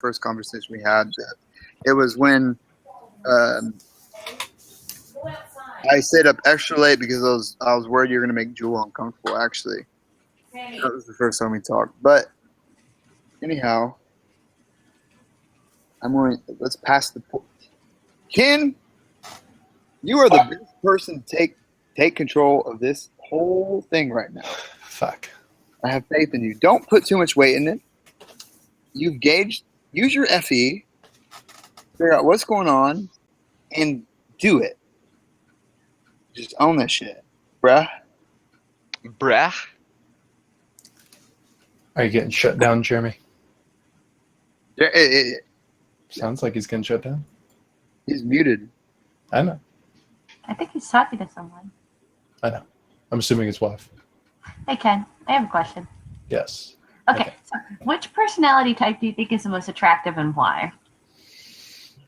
first conversation we had. It was when I stayed up extra late because I was worried you were going to make Jewel uncomfortable, actually. That was the first time we talked. But anyhow, let's pass the point. Ken, you are the best person to take control of this whole thing right now. Fuck. I have faith in you. Don't put too much weight in it. You've gauged. Use your FE. Figure out what's going on, and do it. Just own that shit, bruh. Bruh. Are you getting shut down, Jeremy? Sounds like he's getting shut down. He's muted. I know. I think he's talking to someone. I know. I'm assuming his wife. Hey, Ken, I have a question. Yes. Okay, so which personality type do you think is the most attractive and why?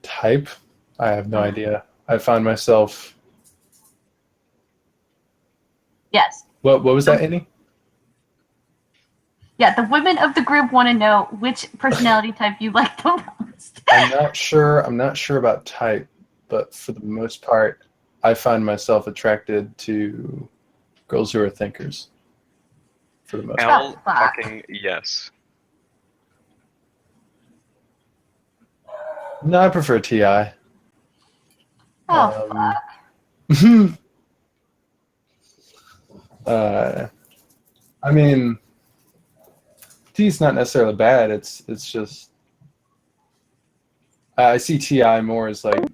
Type? I have no idea. I find myself... Yes. What was that, Annie? Yeah, the women of the group want to know which personality type you like the most. I'm not sure about type, but for the most part, I find myself attracted to girls who are thinkers. For the most part. Fucking yes. No, I prefer T.I. Oh, fuck. I mean, T's not necessarily bad. It's just I see T.I. more as like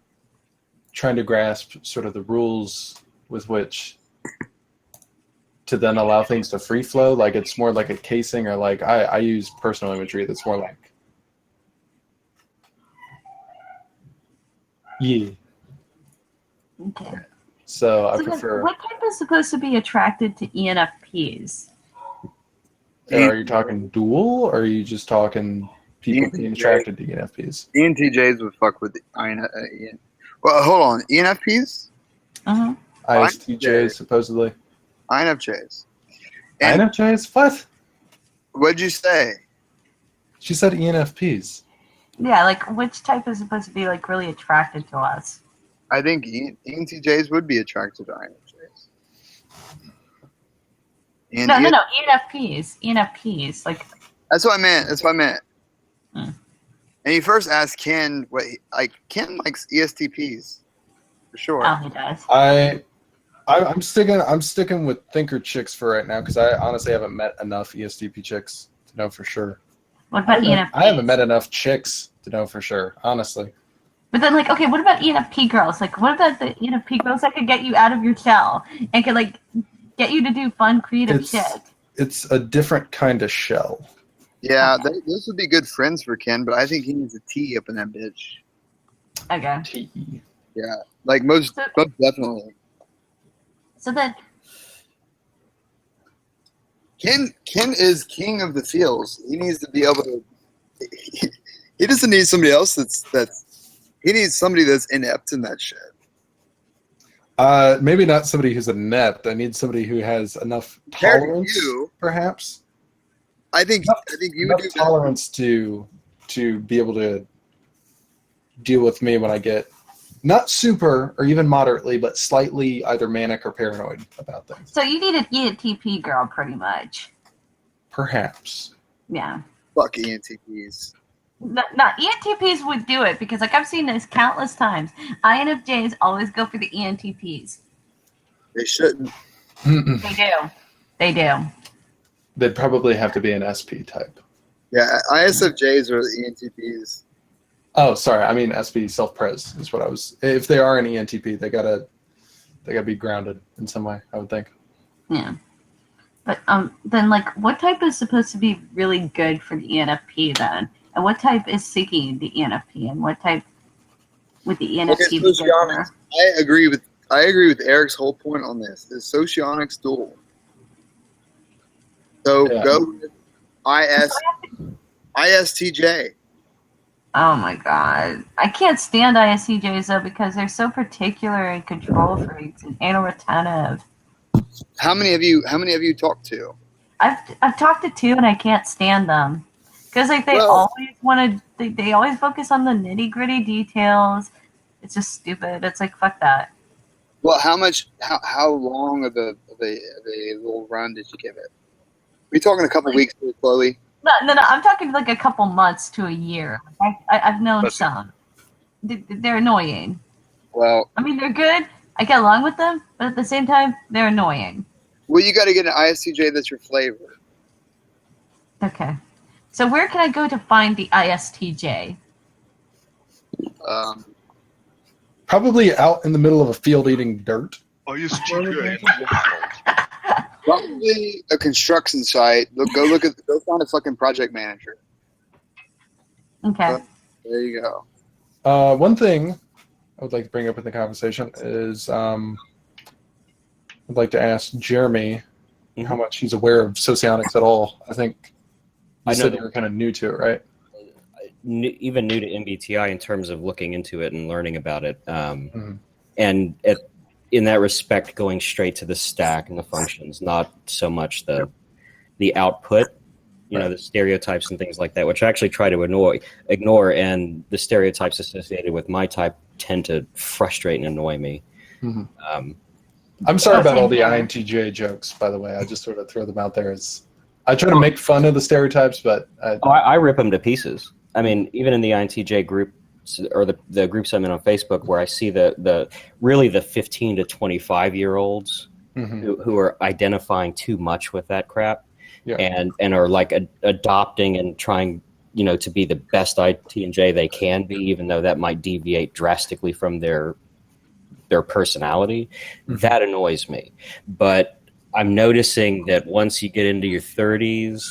trying to grasp sort of the rules with which to then allow things to free flow. Like it's more like a casing, or like I use personal imagery that's more like yeah. Okay. So I prefer. What type is supposed to be attracted to ENFPs? Are you talking dual, or are you just talking people being attracted to ENFPs? ENTJs would fuck with Ian. Well, hold on. ENFPs? Uh-huh. ISTJs, supposedly. INFJs. INFJs? What? What'd you say? She said ENFPs. Yeah, like which type is supposed to be like really attracted to us? I think ENTJs would be attracted to INFJs. No, ENFPs. ENFPs. Like That's what I meant. Hmm. And you first asked Ken Ken likes ESTPs. For sure. Oh, he does. I'm sticking with thinker chicks for right now because I honestly haven't met enough ESTP chicks to know for sure. What about ENFPs? I haven't met enough chicks to know for sure, honestly. But then, like, okay, what about ENFP girls? Like, what about the ENFP girls that could get you out of your shell and could, like, get you to do fun, creative shit? It's a different kind of shell. Yeah, those would be good friends for Ken, but I think he needs a T up in that bitch. Okay. T. Yeah, like most definitely. So then, Ken is king of the feels. He needs to be able to. He doesn't need somebody else that's. He needs somebody that's inept in that shit. Maybe not somebody who's inept. I need somebody who has enough tolerance, perhaps. I think you would do tolerance to be able to deal with me when I get not super or even moderately, but slightly either manic or paranoid about things. so you need an ENTP girl, pretty much. Perhaps. Yeah. Fuck ENTPs. No, ENTPs would do it because, like, I've seen this countless times. INFJs always go for the ENTPs. They shouldn't. They do. They'd probably have to be an SP type. Yeah, ISFJs are the ENTPs. Oh, sorry. I mean SP self-pres is what I was. If they are an ENTP, they gotta be grounded in some way, I would think. Yeah. But then, like, what type is supposed to be really good for the ENFP then? And what type is seeking the ENFP? And what type with the ENFP? Okay, socionics. I agree with Eric's whole point on this. Is socionics dual? So go with ISTJ. Oh my god. I can't stand ISTJs though because they're so particular and control freaks and anal retentive. How many have you talked to? I've talked to 2 and I can't stand them. Because like they Well- always want to, they always focus on the nitty gritty details. It's just stupid. It's like fuck that. Well, how long of a little run did you give it? We talking a couple weeks slowly? No, I'm talking like a couple months to a year. I've known But- some. They're annoying. Well, I mean, they're good. I get along with them, but at the same time, they're annoying. well, you got to get an ISTJ that's your flavor. Okay. So where can I go to find the ISTJ? Probably out in the middle of a field eating dirt. ISTJ. Probably a construction site. Go find a fucking project manager. Okay. There you go. One thing I would like to bring up in the conversation is I'd like to ask Jeremy how much he's aware of socionics at all. I think I you know said that- you were kind of new to it, right? Even new to MBTI in terms of looking into it and learning about it. Mhm. And in that respect, going straight to the stack and the functions, not so much the output, Right. the stereotypes and things like that, which I actually try to ignore. And the stereotypes associated with my type tend to frustrate and annoy me. Mhm. Um, I'm sorry about all the Same here. INTJ jokes, by the way. I just sort of throw them out there. I try to make fun of the stereotypes, but I rip them to pieces. I mean, even in the INTJ group or the groups I'm in on Facebook, where I see the 15 to 25-year-olds Mhm. who are identifying too much with that crap, Yeah. and are like adopting and trying, to be the best INTJ they can be, even though that might deviate drastically from their personality. Mhm. That annoys me. But I'm noticing that once you get into your 30s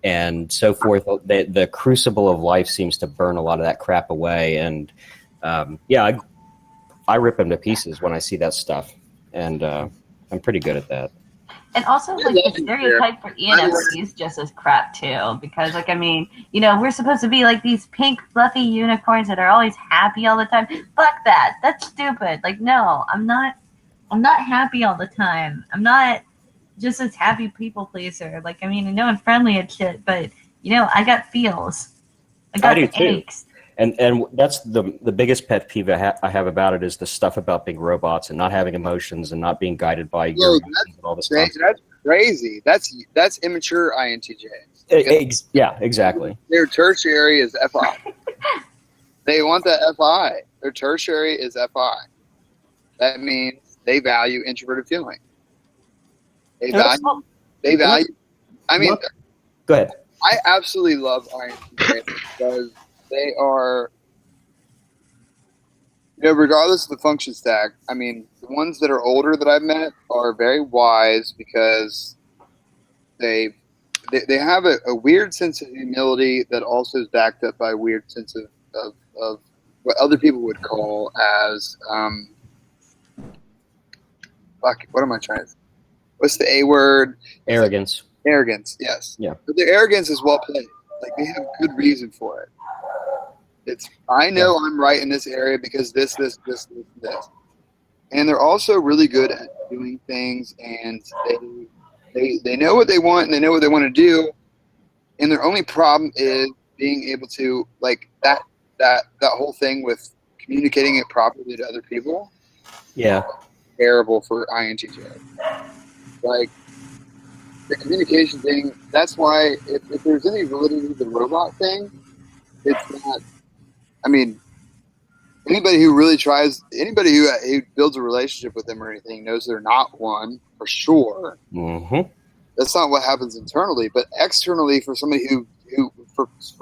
and so forth, the crucible of life seems to burn a lot of that crap away. And I rip them to pieces when I see that stuff, and I'm pretty good at that. And also, like, the stereotype for ENFP is just as crap, too. Because, like, I mean, we're supposed to be, like, these pink, fluffy unicorns that are always happy all the time. Fuck that. That's stupid. Like, no, I'm not happy all the time. I'm not just this happy people pleaser. Like, I mean, I know I'm friendly and shit, but, I got feels. I got do, too. aches. And that's the biggest pet peeve I have about it is the stuff about being robots and not having emotions and not being guided by your Whoa, emotions and all this That's nonsense. crazy. That's immature INTJs. Yeah, exactly. Their tertiary is FI. They want that FI. Their tertiary is FI. That means they value introverted feeling. They value. I mean, Go ahead. I absolutely love INTJs because they are, regardless of the function stack. I mean, the ones that are older that I've met are very wise because they have a weird sense of humility that also is backed up by a weird sense of what other people would call as what am I trying to say? What's the A word? Arrogance. Arrogance, yes. Yeah. But their arrogance is well played. Like, they have good reason for it. I know I'm right in this area because this. And they're also really good at doing things, and they know what they want and they know what they want to do. And their only problem is being able to, like, that whole thing with communicating it properly to other people. Yeah. Terrible for INTJ. Like, the communication thing, that's why if there's any validity to the robot thing, it's not, I mean, anybody who builds a relationship with them or anything knows they're not one, for sure. Mm-hmm. That's not what happens internally, but externally, for somebody who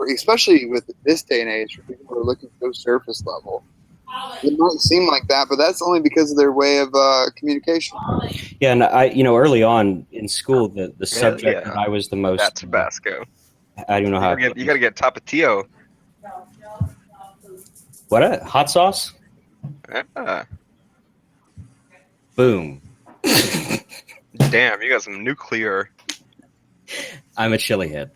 especially with this day and age, for people who are looking to go surface level, it might seem like that, but that's only because of their way of communication. Yeah, and early on in school, the subject that I was the most. That's Tabasco. I don't know how. You got to get Tapatio. What? Hot sauce? Ah, Boom. damn, you got some nuclear. I'm a chili head.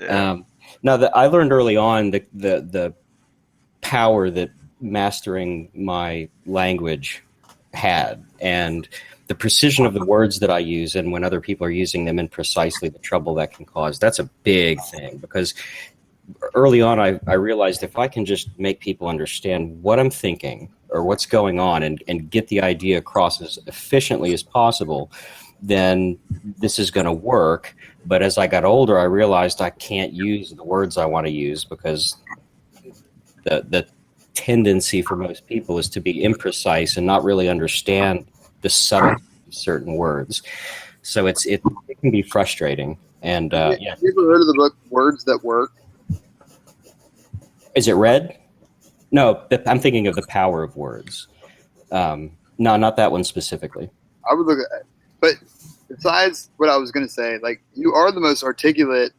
Yeah. I learned early on the power that mastering my language had, and the precision of the words that I use, and when other people are using them, and precisely the trouble that can cause. That's a big thing, because early on I realized if I can just make people understand what I'm thinking or what's going on, and get the idea across as efficiently as possible, then this is going to work. But as I got older, I realized I can't use the words I want to use, because the tendency for most people is to be imprecise and not really understand the subtlety of certain words. So it can be frustrating. And Have you ever heard of the book Words That Work? Is it read? No, I'm thinking of The Power of Words. No, not that one specifically. I would look at it. But besides what I was going to say, like, you are the most articulate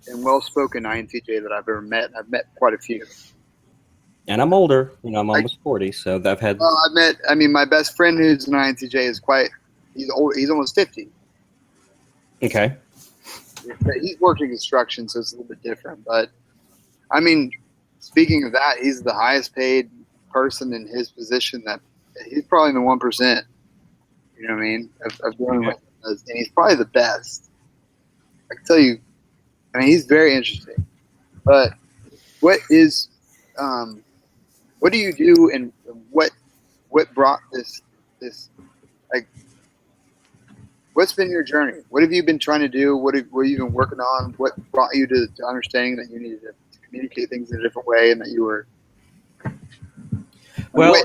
and well-spoken INTJ that I've ever met. I've met quite a few. And I'm older. I'm almost 40, so I've had... Well, my best friend who's an INTJ is he's old. He's almost 50. Okay. He's working construction, so it's a little bit different. But, I mean, speaking of that, he's the highest paid person in his position. That he's probably in the 1%. You know what I mean? Of doing what he does, and he's probably the best. I can tell you. I mean, he's very interesting. But what do you do, and what brought this like? What's been your journey? What have you been trying to do? What have you been working on? What brought you to understanding that you needed to communicate things in a different way, and that you were well.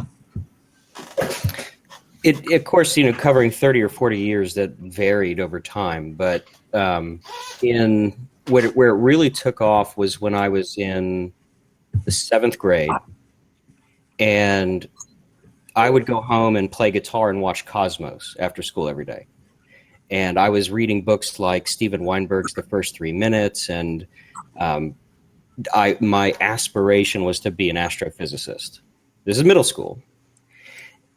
It, of course, covering 30 or 40 years, that varied over time. But where it really took off was when I was in the 7th grade, and I would go home and play guitar and watch Cosmos after school every day. And I was reading books like Steven Weinberg's The First 3 Minutes, and my aspiration was to be an astrophysicist. This is middle school.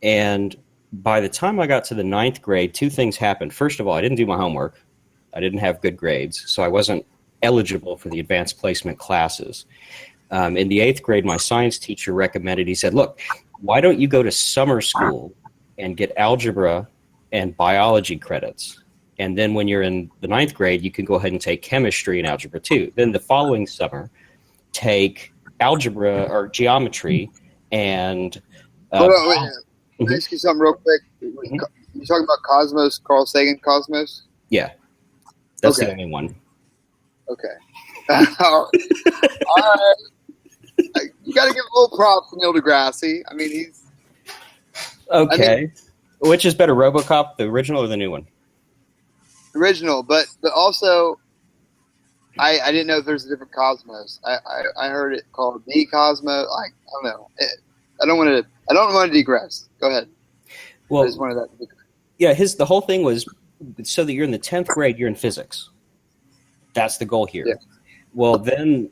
And by the time I got to the 9th grade, 2 things happened. First of all, I didn't do my homework. I didn't have good grades, so I wasn't eligible for the advanced placement classes. In the 8th grade, my science teacher recommended, he said, look, why don't you go to summer school and get algebra and biology credits? And then when you're in the 9th grade, you can go ahead and take chemistry and algebra too. Then the following summer, take algebra or geometry and... Can I ask you something real quick? You talking about Cosmos, Carl Sagan Cosmos? Yeah. That's okay. The only one. Okay. All right. You got to give a little props to Neil deGrasse. I mean, he's... Okay. Which is better, RoboCop, the original or the new one? Original, but also, I didn't know if there's a different Cosmos. I heard it called the Cosmos. I don't know. I don't want to digress. Go ahead. Well, I just wanted that to be clear. Yeah, the whole thing was so that you're in the 10th grade, you're in physics. That's the goal here. Yeah. Well, then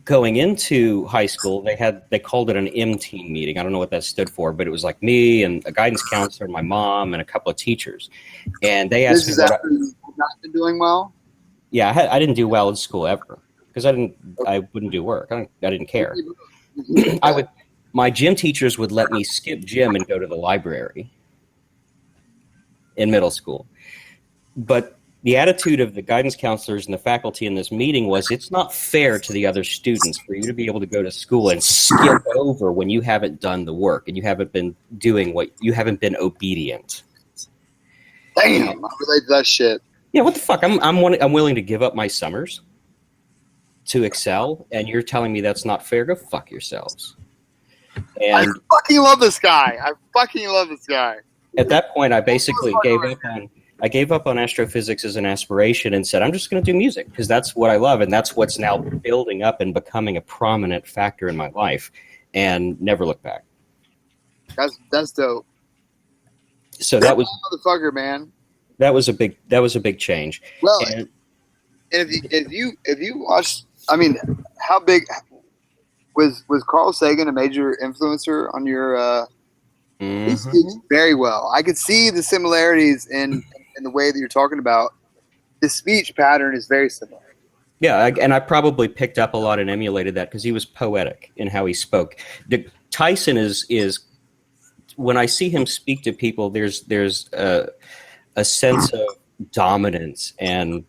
going into high school, they called it an M-team meeting. I don't know what that stood for, but it was like me and a guidance counselor, my mom, and a couple of teachers. And they asked This me is after you've not been doing well? Yeah, I didn't do well in school ever because I wouldn't do work. I didn't care. My gym teachers would let me skip gym and go to the library in middle school. But the attitude of the guidance counselors and the faculty in this meeting was it's not fair to the other students for you to be able to go to school and skip over when you haven't done the work and you haven't been doing you haven't been obedient. Damn, I relate to that shit. Yeah, what the fuck? I'm willing to give up my summers to excel, and you're telling me that's not fair? Go fuck yourselves. And I fucking love this guy. At that point, I basically gave up on astrophysics as an aspiration and said, I'm just going to do music because that's what I love, and that's what's now building up and becoming a prominent factor in my life, and never look back. That's dope. So that was motherfucker, man. That was a big change. Well, and if you watch, I mean, how big was Carl Sagan a major influencer on your? He speaks very well. I could see the similarities in the way that you're talking about. The speech pattern is very similar. Yeah, and I probably picked up a lot and emulated that because he was poetic in how he spoke. Tyson is when I see him speak to people, there's a sense of dominance and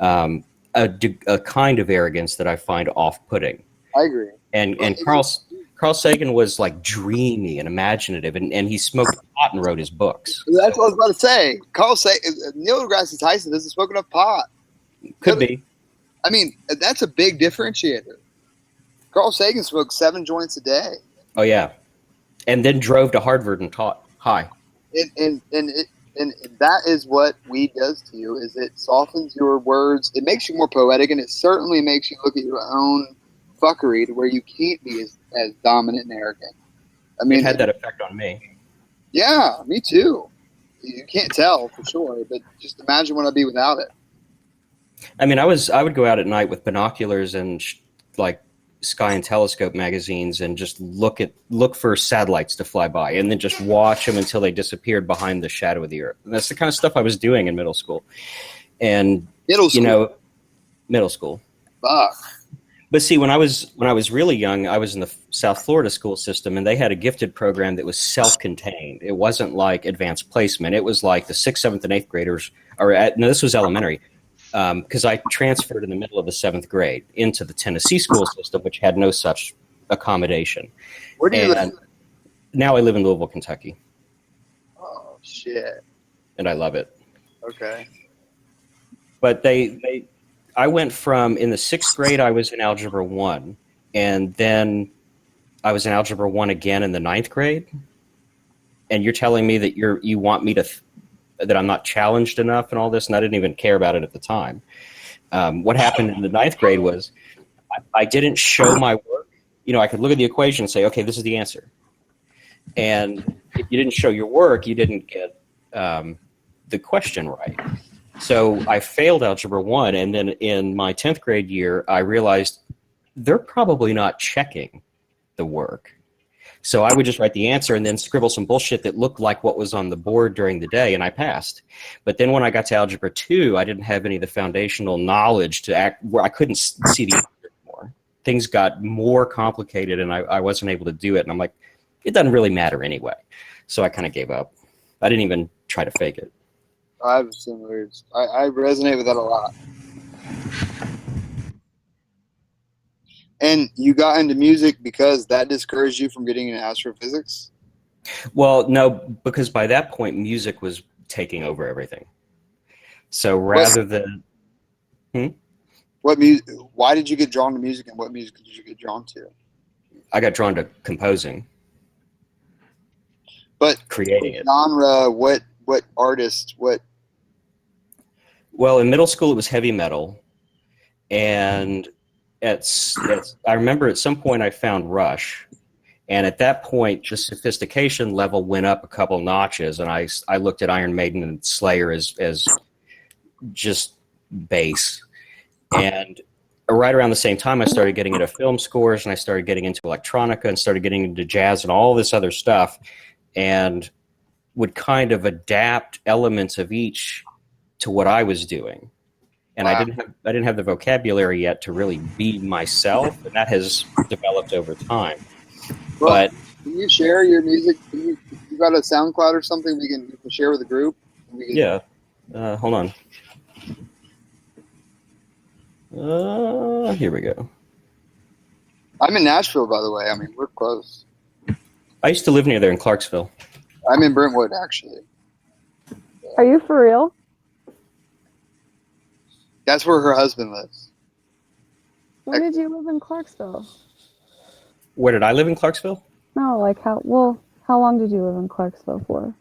a kind of arrogance that I find off-putting. I agree. And Carl Sagan was like dreamy and imaginative, and he smoked pot and wrote his books. That's what I was about to say. Neil deGrasse Tyson doesn't smoke enough pot. Could be. I mean, that's a big differentiator. Carl Sagan smoked 7 joints a day. Oh yeah, and then drove to Harvard and taught. Hi. And that is what weed does to you. Is it softens your words? It makes you more poetic, and it certainly makes you look at your own fuckery to where you can't be as dominant and arrogant. I mean, it had that effect on me. Yeah, me too. You can't tell for sure, but just imagine what I'd be without it. I mean, I would go out at night with binoculars and like Sky and Telescope magazines and just look for satellites to fly by, and then just watch them until they disappeared behind the shadow of the Earth. And that's the kind of stuff I was doing in middle school. And Middle school. Fuck. But see, when I was really young, I was in the South Florida school system, and they had a gifted program that was self-contained. It wasn't like advanced placement. It was like the 6th, 7th, and 8th graders. This was elementary, because I transferred in the middle of the 7th grade into the Tennessee school system, which had no such accommodation. Where do you live? Now I live in Louisville, Kentucky. Oh shit! And I love it. Okay. But I went from, in the 6th grade, I was in Algebra 1, and then I was in Algebra 1 again in the 9th grade. And you're telling me that you want me to that I'm not challenged enough and all this, and I didn't even care about it at the time. What happened in the 9th grade was I didn't show my work. I could look at the equation and say, okay, this is the answer. And if you didn't show your work, you didn't get the question right. So I failed Algebra 1, and then in my 10th grade year, I realized they're probably not checking the work. So I would just write the answer and then scribble some bullshit that looked like what was on the board during the day, and I passed. But then when I got to Algebra 2, I didn't have any of the foundational knowledge to act where I couldn't see the answer anymore. Things got more complicated, and I wasn't able to do it. And I'm like, it doesn't really matter anyway. So I kind of gave up. I didn't even try to fake it. I have similar. I resonate with that a lot. And you got into music because that discouraged you from getting into astrophysics? Well, no, because by that point, music was taking over everything. So rather than... What music? Why did you get drawn to music, and what music did you get drawn to? I got drawn to composing. But creating it. Genre, what artist, what... Well, in middle school, it was heavy metal. And I remember at some point I found Rush. And at that point, the sophistication level went up a couple notches. And I looked at Iron Maiden and Slayer as just bass. And right around the same time, I started getting into film scores, and I started getting into electronica, and started getting into jazz and all this other stuff, and would kind of adapt elements of each to what I was doing. And wow. I didn't have the vocabulary yet to really be myself, and that has developed over time. Well, can you share your music? You got a SoundCloud or something you can share with the group? Yeah. Hold on. Here we go. I'm in Nashville, by the way. I mean, we're close. I used to live near there in Clarksville. I'm in Brentwood, actually. Are you for real? That's where her husband lives. When did you live in Clarksville? Where did I live in Clarksville? No, like how long did you live in Clarksville for?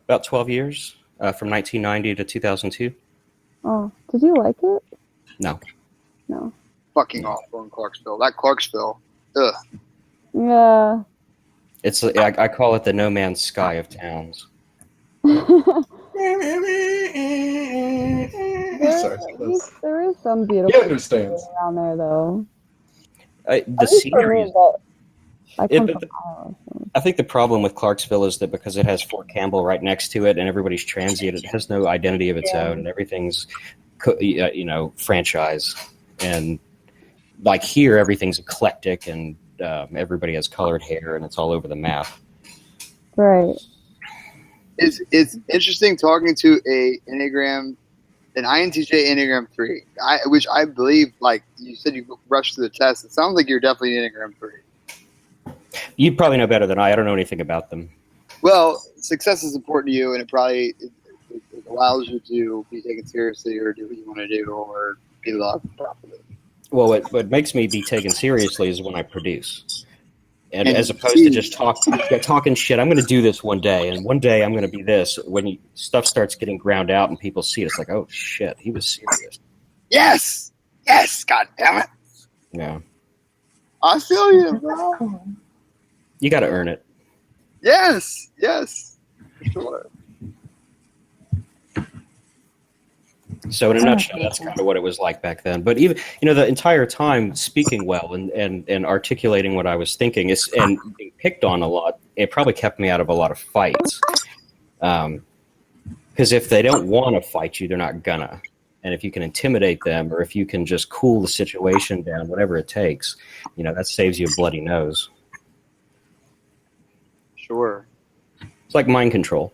About 12 years, from 1990 to 2002. Oh, did you like it? No. No. Fucking awful in Clarksville. That Clarksville. Ugh. Yeah. It's I call it the no man's sky of towns. There is some beautiful understands around there, though. The scenery. I think the problem with Clarksville is that because it has Fort Campbell right next to it, and everybody's transient, it has no identity of its own, and everything's franchise. And like here, everything's eclectic, and everybody has colored hair, and it's all over the map. Right. It's interesting talking to an INTJ Enneagram 3, which I believe, like you said, you rushed through the test. It sounds like you're definitely an Enneagram 3. You probably know better than I. I don't know anything about them. Well, success is important to you, and it allows you to be taken seriously or do what you want to do or be loved properly. Well, what makes me be taken seriously is when I produce. And as opposed to just talking shit, I'm going to do this one day, and one day I'm going to be this. When stuff starts getting ground out and people see it, it's like, oh, shit, he was serious. Yes! God damn it! Yeah. I feel you, bro. Cool. You got to earn it. Yes, sure. So in a nutshell, that's kind of what it was like back then. But even, the entire time speaking well and articulating what I was thinking and being picked on a lot, it probably kept me out of a lot of fights. Because if they don't want to fight you, they're not gonna. And if you can intimidate them, or if you can just cool the situation down, whatever it takes, that saves you a bloody nose. Sure. It's like mind control.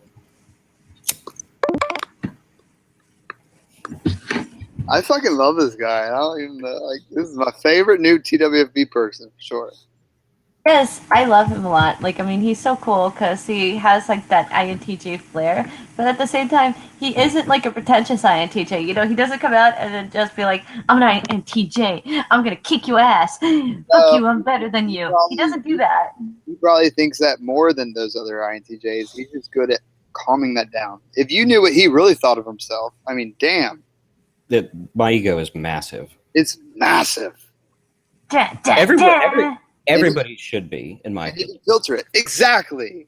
I fucking love this guy. I don't even know. Like, this is my favorite new TWFB person, for sure. Yes, I love him a lot. Like, I mean, he's so cool because he has like that INTJ flair, but at the same time, he isn't like a pretentious INTJ. He doesn't come out and then just be like, "I'm an INTJ. I'm gonna kick your ass. Fuck you. I'm better than you." He doesn't do that. He probably thinks that more than those other INTJs. He's just good at calming that down. If you knew what he really thought of himself, I mean, damn. My ego is massive. It's massive. Everybody should be, in my You opinion. can filter it. Exactly.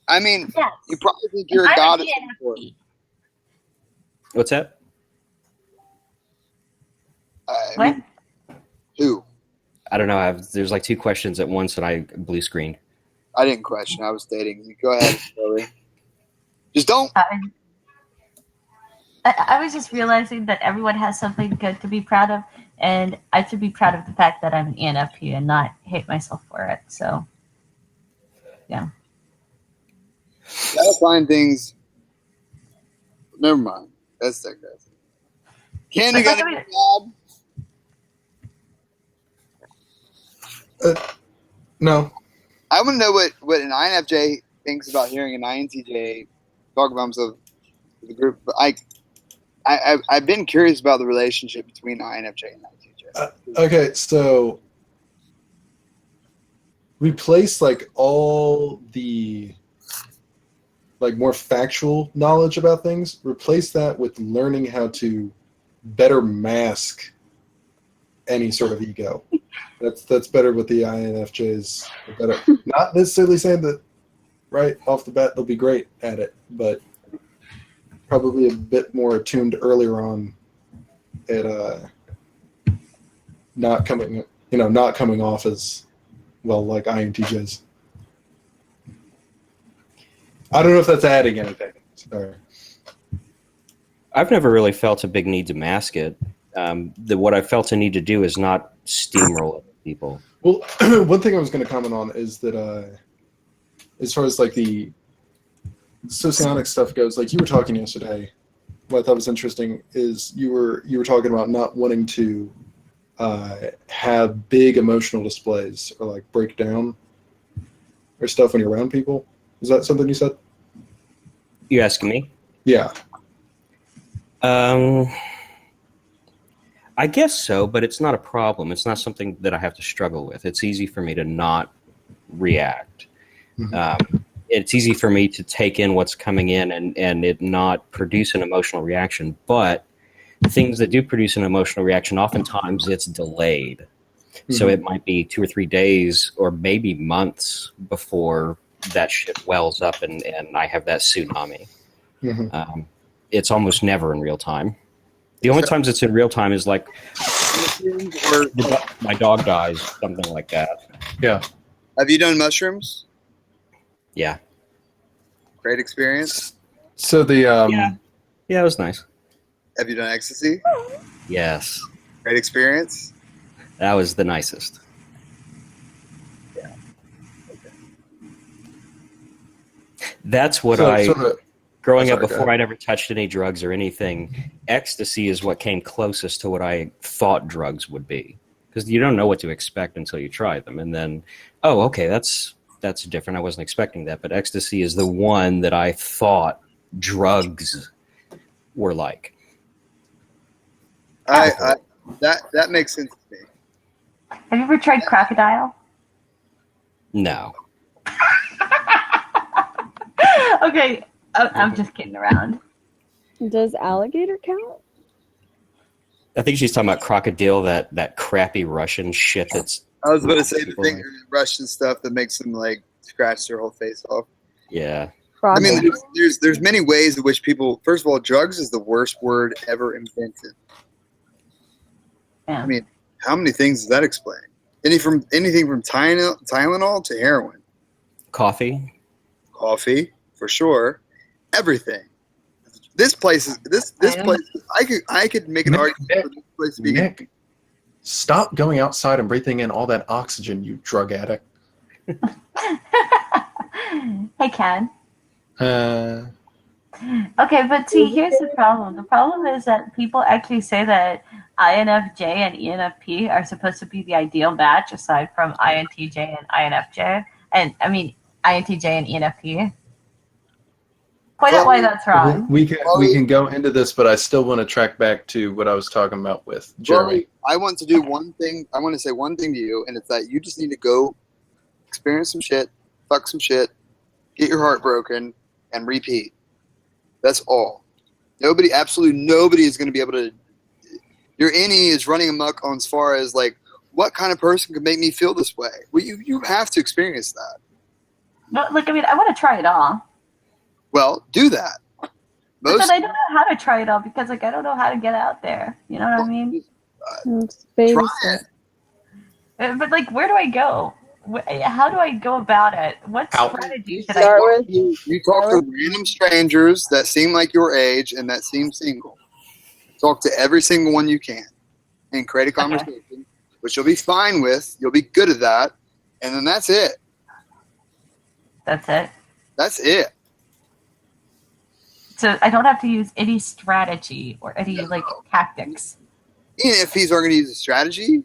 I mean, Yes. you probably think you're a I'm god an at some point. ENFP. What's that? I What? mean, who? I don't know. There's like two questions at once, and I blue screened. I didn't question. I was stating. You go ahead, Chloe. Just don't. I was just realizing that everyone has something good to be proud of, and I should be proud of the fact that I'm an ENFP and not hate myself for it. So, yeah. You gotta find things. Never mind. That's digressing. Candy got any bad? No. I want to know what an INFJ thinks about hearing an INTJ talk about himself to the group. But I've been curious about the relationship between INFJ and INTJ. Okay, so replace like all the like more factual knowledge about things. Replace that with learning how to better mask any sort of ego. That's better with the INFJs. Better. Not necessarily saying that right off the bat they'll be great at it, but probably a bit more attuned earlier on at not coming off as well like INTJs. I don't know if that's adding anything. Sorry. I've never really felt a big need to mask it. What I felt a need to do is not steamroll other people. Well, one thing I was going to comment on is that as far as like the socionic stuff goes, like you were talking yesterday, what I thought was interesting is you were talking about not wanting to have big emotional displays or like break down or stuff when you're around people. Is that something you said? You asking me? Yeah. I guess so, but it's not a problem. It's not something that I have to struggle with. It's easy for me to not react. Mm-hmm. It's easy for me to take in what's coming in and it not produce an emotional reaction. But things that do produce an emotional reaction, oftentimes it's delayed. Mm-hmm. So it might be 2 or 3 days or maybe months before that shit wells up and I have that tsunami. Mm-hmm. It's almost never in real time. The only times it's in real time is like or my dog dies, something like that. Yeah. Have you done mushrooms? Yeah. Great experience. So the yeah, it was nice. Have you done ecstasy? Yes. Great experience. That was the nicest. Yeah. Okay. That's what So, I... sort of, Growing Sorry, up, go before ahead. I never touched any drugs or anything, ecstasy is what came closest to what I thought drugs would be. Because you don't know what to expect until you try them. And then, oh, okay, that's different. I wasn't expecting that. But ecstasy is the one that I thought drugs were like. That makes sense to me. Have you ever tried crocodile? No. Okay, I'm just kidding around. Does alligator count? I think she's talking about crocodile, that crappy Russian shit that's... I was about to say the People thing, like- Russian stuff that makes them like scratch their whole face off. Yeah. I mean, Crocodile. there's many ways in which people. First of all, drugs is the worst word ever invented. Yeah. I mean, how many things does that explain? Anything from Tylenol to heroin, Coffee? coffee for sure, everything. This place is this place. I could make an Nick, argument for this place being. Nick, stop going outside and breathing in all that oxygen, you drug addict. Hey, Ken. Uh, Okay, but see, here's the problem. The problem is that people actually say that INFJ and ENFP are supposed to be the ideal match, aside from INTJ and INFJ. And I mean, INTJ and ENFP. Point out why that's wrong. we can go into this, but I still want to track back to what I was talking about with Jeremy. I want to do one thing. I want to say one thing to you, and it's that you just need to go experience some shit, fuck some shit, get your heart broken, and repeat. That's all. Absolutely nobody is going to be able to. Your innie is running amok on as far as like, what kind of person could make me feel this way? Well, you have to experience that. But look, I mean, I want to try it all. Well, do that. But then I don't know how to try it all because, like, I don't know how to get out there. You know what I mean? It's baby Try steps. it. But like, where do I go? How do I go about it? What Out. strategy should I Start use? with You talk to random strangers that seem like your age and that seem single. Talk to every single one you can and create a conversation, which you'll be fine with. You'll be good at that. And then that's it. That's it. That's it. So I don't have to use any strategy or any like tactics. ENFPs are going to use a strategy.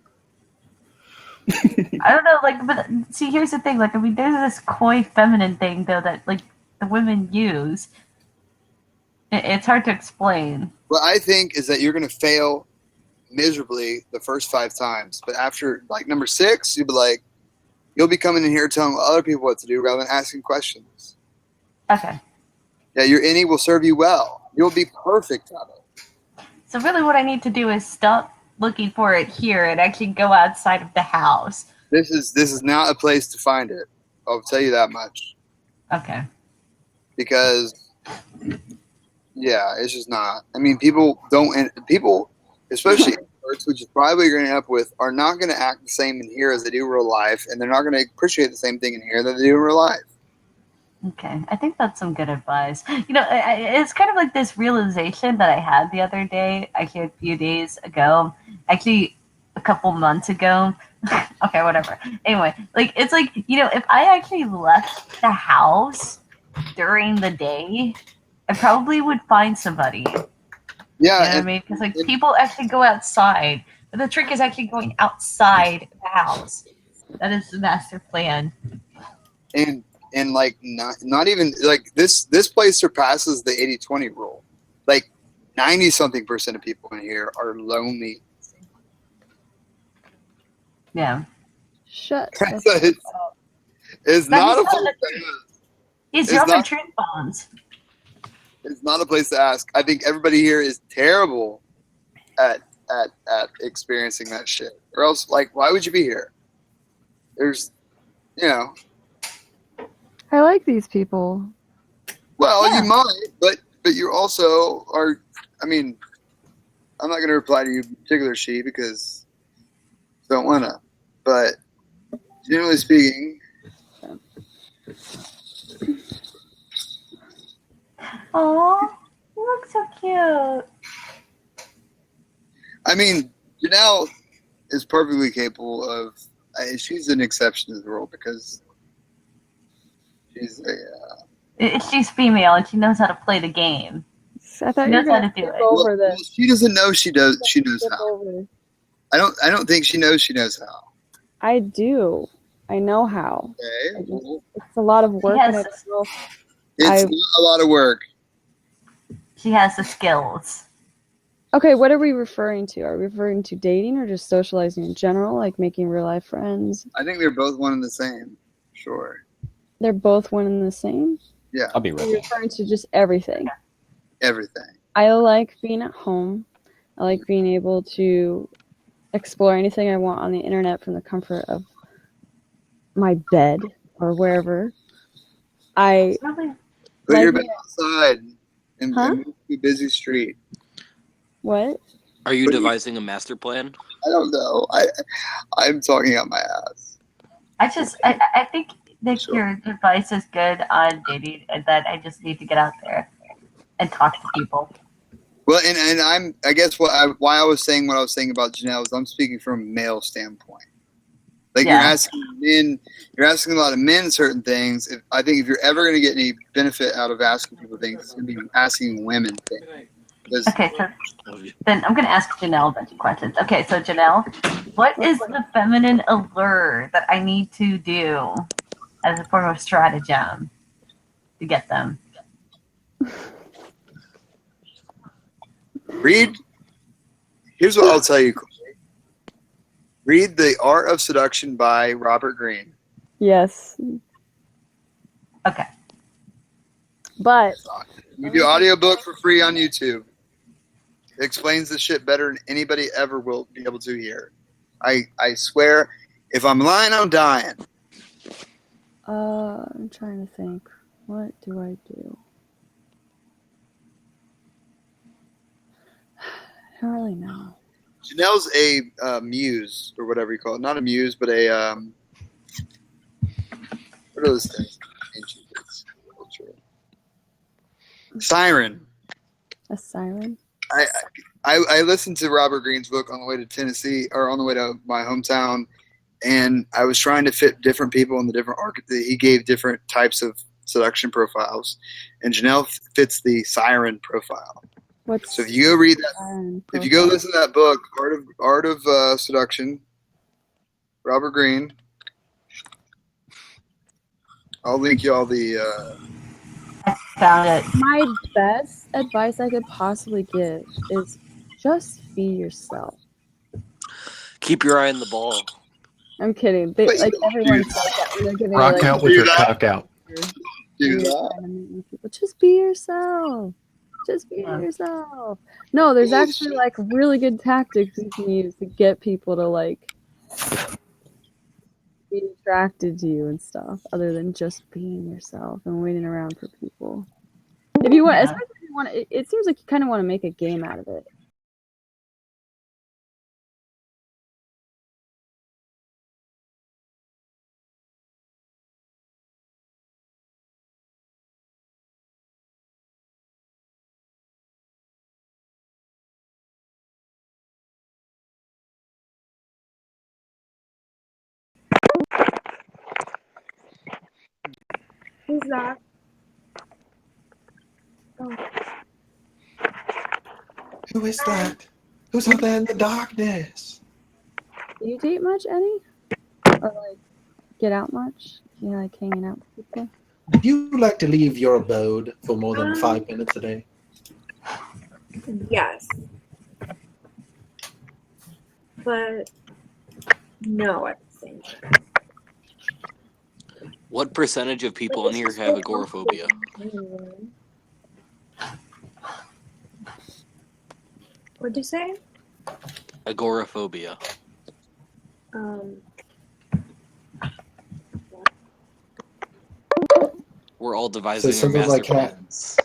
I don't know, like, but see, here's the thing. Like, I mean, there's this coy feminine thing though that like the women use. It's hard to explain. What I think is that you're going to fail miserably the first 5 times. But after like number 6, you'll be coming in here telling other people what to do rather than asking questions. Okay. Yeah, your innie will serve you well. You'll be perfect at it. So really, what I need to do is stop looking for it here and actually go outside of the house. This is not a place to find it. I'll tell you that much. Okay. Because, yeah, it's just not. I mean, people, especially introverts, which is probably what you're going to end up with, are not going to act the same in here as they do in real life, and they're not going to appreciate the same thing in here that they do in real life. Okay, I think that's some good advice. You know, it's kind of like this realization that I had the other day, actually a few days ago, actually a couple months ago. Okay, whatever. Anyway, like, it's like, you know, if I actually left the house during the day, I probably would find somebody. You know Yeah, what I mean? Because, like, people actually go outside. But the trick is actually going outside the house. That is the master plan. and like not even like this place surpasses the 80-20 rule. Like 90-something% of people in here are lonely. shut. Yeah. It's not a place to ask. He's It's dropping not- truth bombs. It's not a place to ask. I think everybody here is terrible at experiencing that shit. Or else, like, why would you be here? There's, you know, I like these people. well, Yeah. you might, but you also are. I mean, I'm not going to reply to you in particular, she, because I don't want to. But generally speaking, Aw, you look so cute. I mean, Janelle is perfectly capable of. She's an exception to the rule because she's a She's female and she knows how to play the game. I thought She you were knows how going to do to skip it. over Well, this. she doesn't know she knows Skip how. over. I don't think she knows how. I do. I know how. Okay. Well, It's a lot of work, has- and I don't know. it's I- not a lot of work. She has the skills. Okay, what are we referring to? Are we referring to dating or just socializing in general, like making real life friends? I think they're both one and the same. Sure. They're both one and the same? I'll be Are right you back. referring to just everything? Everything. I like being at home. I like being able to explore anything I want on the internet from the comfort of my bed or wherever. I Really? Put your Like- bed outside and Huh? move to a busy street. what? Are you What do you- devising a master plan? I don't know. I'm talking out my ass. I think that Sure. your advice is good on dating, and that I just need to get out there and talk to people. Well, and I guess why I was saying what I was saying about Janelle is I'm speaking from a male standpoint. Like Yeah. you're asking a lot of men certain things. I think if you're ever going to get any benefit out of asking people things, it's going to be asking women things. Because Okay, so then I'm going to ask Janelle a bunch of questions. Okay, so Janelle, what is the feminine allure that I need to do as a form of stratagem to get them? here's what I'll tell you. Corey. Read The Art of Seduction by Robert Greene. Yes. Okay. But You do audiobook for free on YouTube. It explains this shit better than anybody ever will be able to here. I swear, if I'm lying, I'm dying. I'm trying to think. What do I do? I don't really know. Janelle's a muse, or whatever you call it. Not a muse, but a what are those things? Ancient Greeks. Siren. A siren? I listened to Robert Greene's book on the way to Tennessee, or on the way to my hometown, and I was trying to fit different people in the different he gave different types of seduction profiles, and Janelle fits the siren profile. What's So if you go read that, siren if you go profile? listen to that book, Art of Seduction, Robert Greene, I'll link you all the. I found it. My best advice I could possibly give is just be yourself. Keep your eye on the ball. I'm kidding. But Like you- everyone says that when they're giving Rock like, out with do your that. cock out. Do you're that. trying to meet new people. Just be yourself. Just be yourself. No, there's actually like really good tactics you can use to get people to like be attracted to you and stuff, other than just being yourself and waiting around for people. If you want, Yeah. especially if you want, it seems like you kind of want to make a game out of it. Who's that? Who is that? Who's out there in the darkness? Do you date much, Eddie? Or like get out much? You like hanging out with people? Do you like to leave your abode for more than 5 minutes a day? Yes. But no at the same time. What percentage of people in here have agoraphobia? What'd you say? Agoraphobia. We're all devising So our something master like that. plans.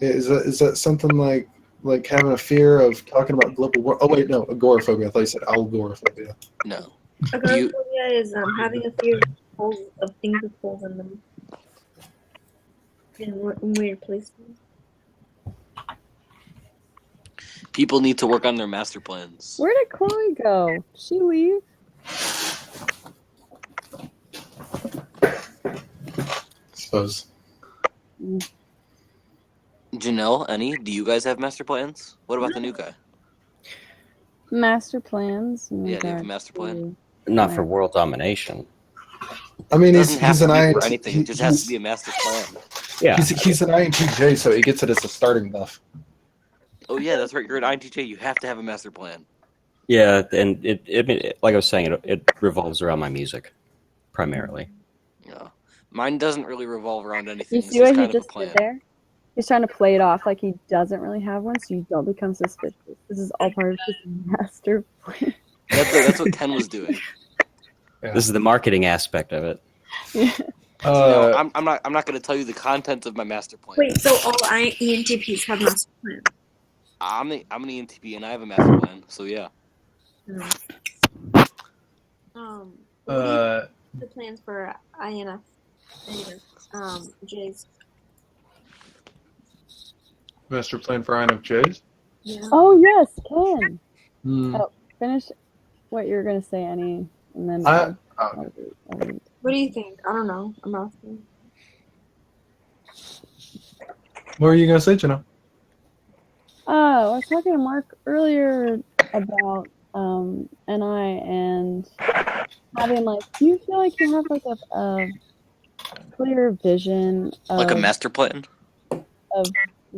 Is that something like having a fear of talking about global war? Oh wait, no, agoraphobia. I thought you said algoraphobia. No. Agoraphobia is having a fear of things with holes in them. In weird places. People need to work on their master plans. Where did Chloe go? Did she leave? suppose. Janelle, any? Do you guys have master plans? What about the new guy? Master plans. in Yeah, do you have a regard master plan? to Not for my- world domination. I mean, It he's doesn't have he's to an be for INT, anything. It just has to be a master plan. Yeah. he's an INTJ, so he gets it as a starting buff. Oh yeah, that's right. You're an INTJ. You have to have a master plan. Yeah, and it like I was saying, it revolves around my music, primarily. Yeah, mine doesn't really revolve around anything. You It's see just what he kind of a just plan. did there? He's trying to play it off like he doesn't really have one, so you don't become suspicious. This is all part of his master plan. That's what Ken was doing. Yeah. This is the marketing aspect of it. So, no, I'm not going to tell you the contents of my master plan. Wait, so all ENTPs have master plan? I'm an ENTP and I have a master plan. So yeah. What are the plans for INF? J's. Master plan for INFJs? Yeah. Oh yes, Ken. Hmm. Oh, finish what you're gonna say, Annie, and then I- I'll read. What do you think? I don't know. I'm asking. What were you going to say, Jenna? I was talking to Mark earlier about NI and having like, do you feel like you have like a clear vision of Like a master plan? of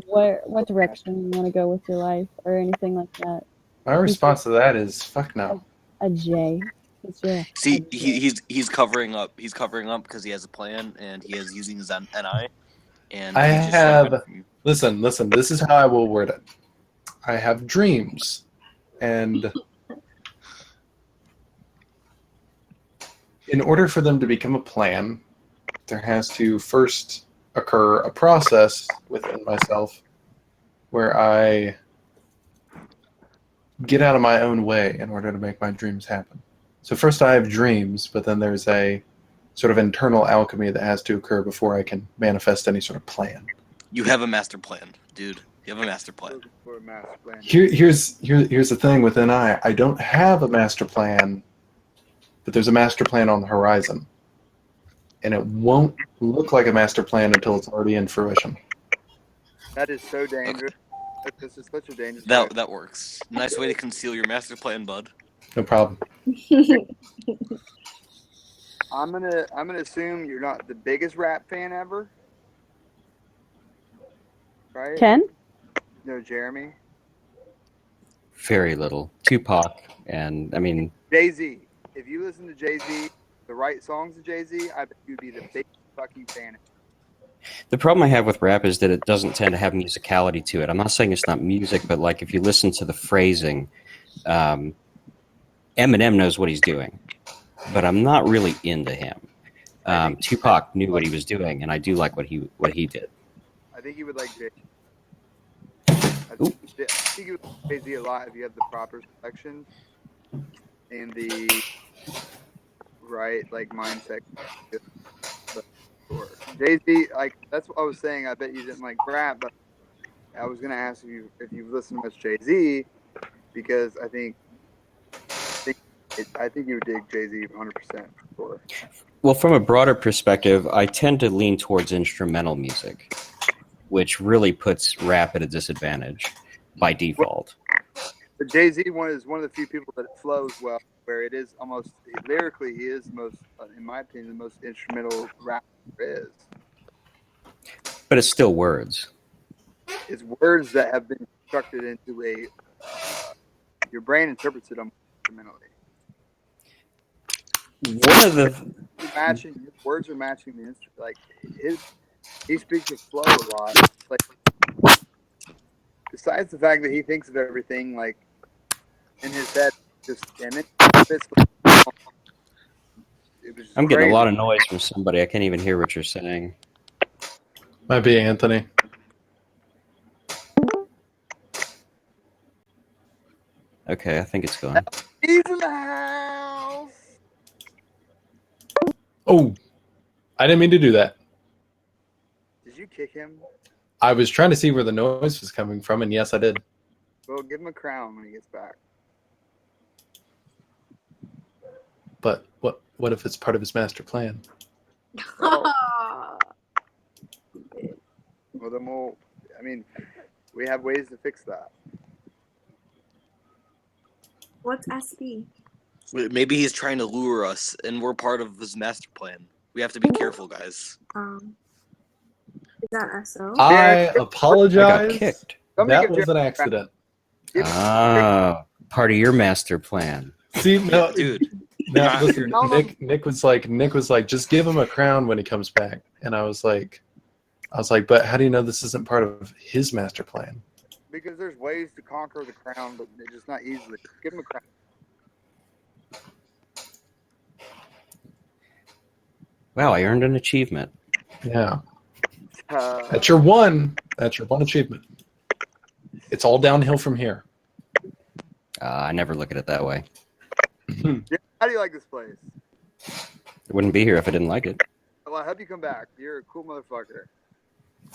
what direction you want to go with your life or anything like that? My response to that is fuck no. A J. See, he's covering up. He's covering up because he has a plan and he is using his NI. And I he's just have. trying to- Listen. This is how I will word it. I have dreams, and in order for them to become a plan, there has to first occur a process within myself where I get out of my own way in order to make my dreams happen. So first I have dreams, but then there's a sort of internal alchemy that has to occur before I can manifest any sort of plan. You have a master plan, dude. You have a master plan. For a master plan. Here's the thing with NI. I don't have a master plan, but there's a master plan on the horizon. And it won't look like a master plan until it's already in fruition. That is so dangerous. This is such a dangerous. That works. Nice way to conceal your master plan, bud. No problem. I'm gonna assume you're not the biggest rap fan ever, right? Ken? No, Jeremy. Very little. Tupac, and I mean, Jay-Z. If you listen to Jay-Z, the right songs of Jay-Z, I bet you'd be the biggest fucking fan. the problem I have with rap is that it doesn't tend to have musicality to it. I'm not saying it's not music, but like if you listen to the phrasing, Eminem knows what he's doing, but I'm not really into him. Tupac knew what he was doing, and I do like what he did. I think you would like Jay. I think you would like Jay-Z a lot if you had the proper selection and the right mindset. But sure. Jay-Z, that's what I was saying. I bet you didn't like rap, but I was gonna ask you if you've listened to much Jay-Z because I think you would dig Jay-Z 100%. Sure. Well, from a broader perspective, I tend to lean towards instrumental music, which really puts rap at a disadvantage by default. But Jay-Z is one of the few people that it flows well, where it is almost lyrically, he is the most, in my opinion, the most instrumental rapper there is. But it's still words. It's words that have been constructed into your brain interprets it almost instrumentally. One of the His words are matching the instrument. He speaks of flow a lot. Besides the fact that he thinks of everything in his head, and it fits. I'm getting a lot of noise from somebody. I can't even hear what you're saying. Might be Anthony. Okay, I think it's gone. He's in the house. Oh, I didn't mean to do that. Did you kick him? I was trying to see where the noise was coming from, and yes, I did. Well, give him a crown when he gets back. But what if it's part of his master plan? Well, Well, then we have ways to fix that. What's SB? Maybe he's trying to lure us, and we're part of his master plan. We have to be careful, guys. Is that SO? I I got apologize. kicked. Somebody That give was an Jeremy accident. Ah, part of your master plan. See, no, Dude, no, not listen, here. Nick was like, just give him a crown when he comes back. And I was like, but how do you know this isn't part of his master plan? because there's ways to conquer the crown, but it's just not easily. Give him a crown. Wow, I earned an achievement. Yeah. That's your one achievement. It's all downhill from here. I never look at it that way. How do you like this place? I wouldn't be here if I didn't like it. Well, I hope you come back. You're a cool motherfucker.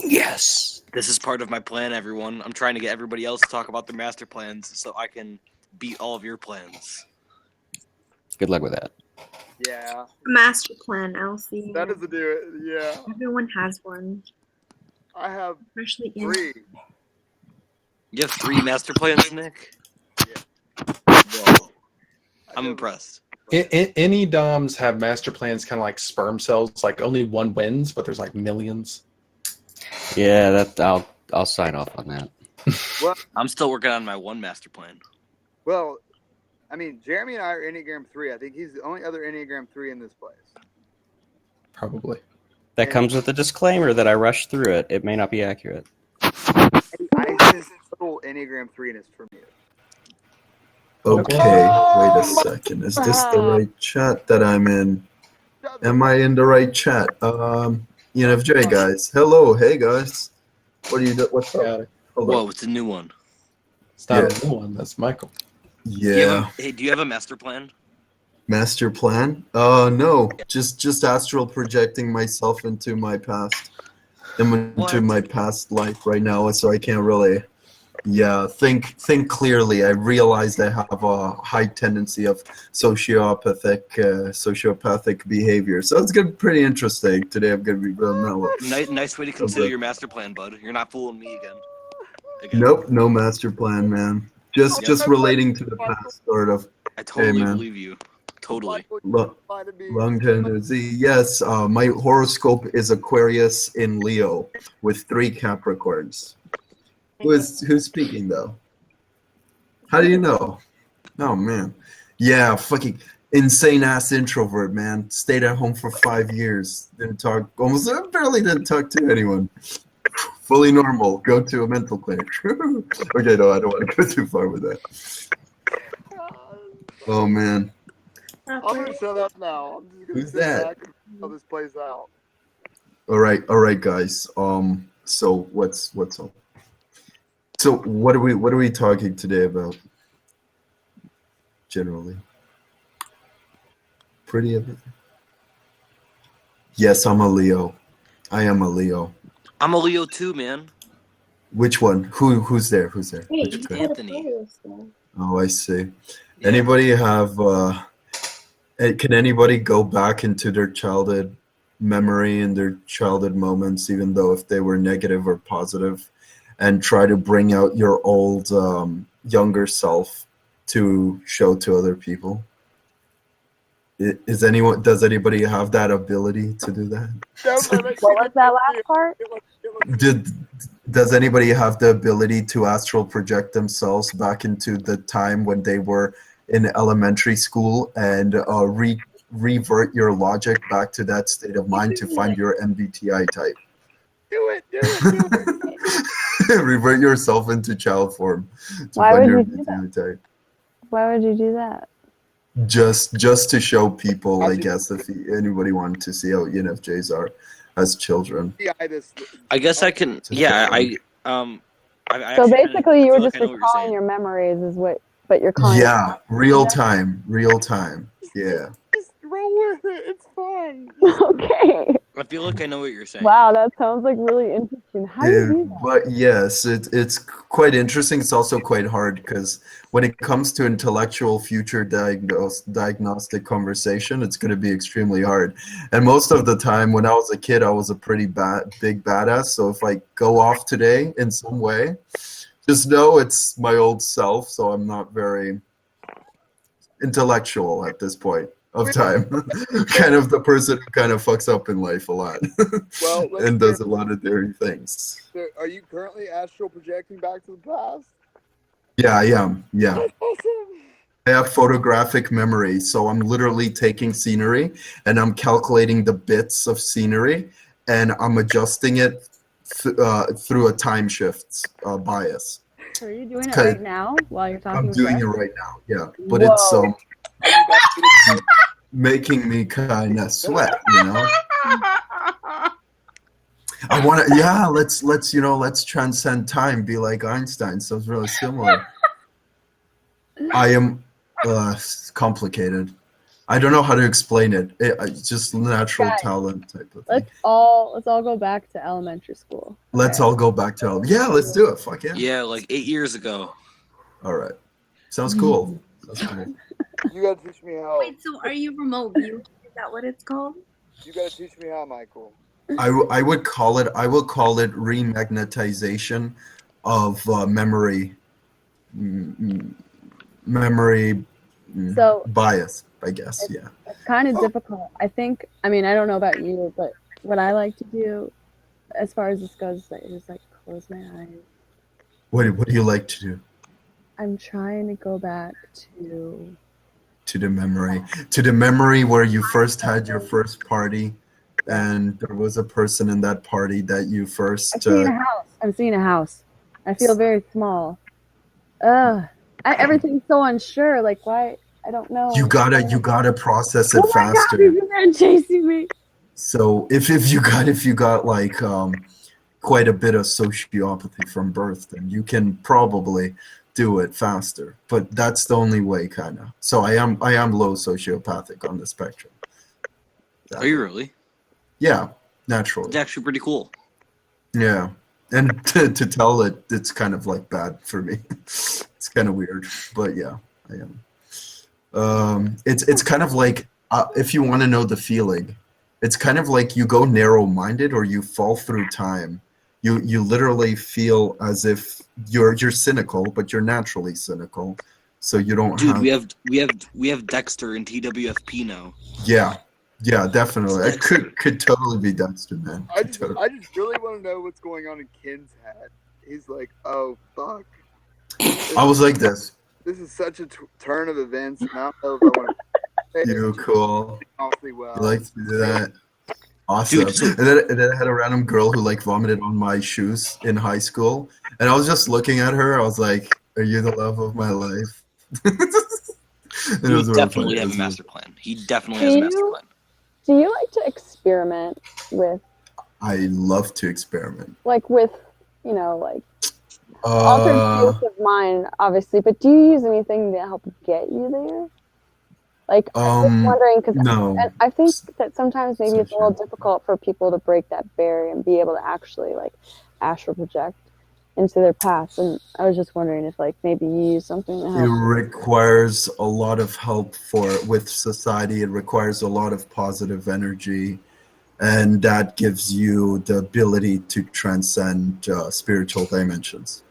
Yes. This is part of my plan, everyone. I'm trying to get everybody else to talk about their master plans so I can beat all of your plans. Good luck with that. Yeah. Master plan, Elsie. That is a do it. Yeah. Everyone has one, I have especially in. 3. You have 3 master plans, Nick? Yeah. Whoa. I'm impressed. Any DOMs have master plans kind of like sperm cells, like only one wins, but there's like millions. Yeah, that I'll sign off on that. Well, I'm still working on my 1 master plan. well, I mean, Jeremy and I are Enneagram 3. I think he's the only other Enneagram 3 in this place. Probably. That comes with a disclaimer that I rushed through it. It may not be accurate. I sense total Enneagram 3-ness from you. Okay, wait a second. Is this the right chat that I'm in? Am I in the right chat? ENFJ guys. Hello, hey guys. What are you doing? What's up? Hold Whoa, on. it's a new one. It's not Yeah. a new one. That's Michael. Yeah. Do you have a master plan? Master plan? No. Just astral projecting myself into my past. Into my past life right now, so I can't really think clearly. I realized I have a high tendency of sociopathic behavior. So it's gonna be pretty interesting. Today I'm gonna be Nice way to consider your master plan, bud. You're not fooling me again. Nope, no master plan, man. Just Yep. relating to the past, sort of. I totally Hey, man. believe you. Totally. Long time no see. Yes, my horoscope is Aquarius in Leo with 3 Capricorns. Who's speaking though? How do you know? Oh man, yeah, fucking insane ass introvert, man. Stayed at home for 5 years. Didn't talk. Barely didn't talk to anyone. Fully normal. Go to a mental clinic. Okay, no, I don't want to go too far with that. Oh man. I'm gonna shut up now. I'm just gonna Who's sit that? back and see how this plays out. All right, guys. So what's up? So what are we talking today about? Generally, pretty everything. Yes, I'm a Leo. I am a Leo. I'm a Leo too, man. Which one? Who's there? Who's there? Wait, Which you guy? got Anthony. Oh, I see. Anybody have? Can anybody go back into their childhood memory and their childhood moments, even though if they were negative or positive, and try to bring out your old younger self to show to other people? Does anybody have that ability to do that? What was that last part? Does anybody have the ability to astral project themselves back into the time when they were in elementary school and revert your logic back to that state of mind to find your MBTI type? Do it. Revert yourself into child form to Why find would your you do MBTI type. Why would you do that? Just to show people, I guess, if anybody wanted to see how ENFJs are as children. I guess I can. Yeah, I So actually basically, you were feel like just I know what you're recalling saying. your memories, is what? But you're calling. Yeah, real time. Yeah. Just roll with it. It's fun. Okay. I feel like I know what you're saying. Wow, that sounds like really interesting. How do you do that? But yes, it's quite interesting. It's also quite hard because when it comes to intellectual future diagnostic conversation, it's going to be extremely hard. And most of the time, when I was a kid, I was a pretty big badass. So if I go off today in some way, just know it's my old self. So I'm not very intellectual at this point of time. Kind of the person who kind of fucks up in life a lot. Well, and does a lot of dirty things. So are you currently astral projecting back to the past? Yeah, I am. Yeah. That's awesome. I have photographic memory, so I'm literally taking scenery and I'm calculating the bits of scenery and I'm adjusting it through a time shift bias. Are you doing it right now while you're talking? I'm doing it right now, yeah. But Whoa. it's making me kind of sweat, you know. I want to, yeah. Let's transcend time, be like Einstein. So it's really similar. I am complicated. I don't know how to explain it. It's just natural talent type of thing. Let's all go back to elementary school. Let's all go back to let's do it. Fuck yeah. Yeah, like 8 years ago. All right. Sounds cool. Sounds cool. You gotta teach me how. Wait, so are you remote view? Is that what it's called? You gotta teach me how, Michael. I would call it remagnetization of memory So bias, I guess. Yeah. it's kind of difficult. I don't know about you, but what I like to do, as far as this goes, is just like close my eyes. What do you like to do? I'm trying to go back to the memory where you first had your first party, and there was a person in that party that you first. I'm seeing a house. I feel very small. Everything's so unsure. Like, why? I don't know. You gotta process it faster. God, he's in there chasing me. So if you got like quite a bit of sociopathy from birth, then you can probably do it faster. But that's the only way, kind of. So I am low sociopathic on the spectrum. Are you really? Yeah, naturally. It's actually pretty cool. Yeah, and to tell it, it's kind of like bad for me. It's kind of weird, but yeah, I am. It's kind of like if you want to know the feeling, it's kind of like you go narrow-minded or you fall through time. You literally feel as if you're cynical, but you're naturally cynical, so you don't. Dude, we have Dexter in TWFP now. Yeah, definitely. It could totally be Dexter, man. I just really want to know what's going on in Ken's head. He's like, oh fuck. I was like this. This is such a turn of events. And I don't know if I want to. You cool. Awfully well. You like to do that. Awesome. And then I had a random girl who like vomited on my shoes in high school, and I was just looking at her. I was like, "Are you the love of my life?" He definitely has a master plan. He definitely has a master plan. Do you like to experiment with? I love to experiment. Like with, altered states of mind, obviously. But do you use anything to help get you there? Like, I'm just wondering, because I think that sometimes maybe it's a little difficult for people to break that barrier and be able to actually, like, astral project into their past. And I was just wondering if, like, maybe you use something to help. It requires a lot of help with society. It requires a lot of positive energy. And that gives you the ability to transcend spiritual dimensions.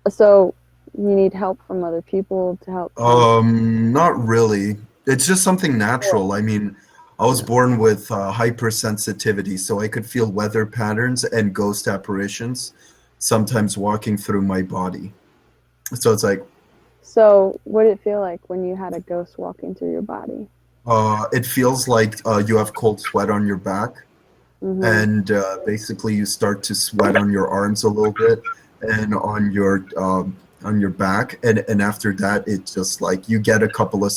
So you need help from other people to help? Not really. It's just something natural. I mean, I was born with hypersensitivity, so I could feel weather patterns and ghost apparitions sometimes walking through my body. So it's like... So what did it feel like when you had a ghost walking through your body? It feels like you have cold sweat on your back, and basically you start to sweat on your arms a little bit and on your back, and after that it's just like you get a couple of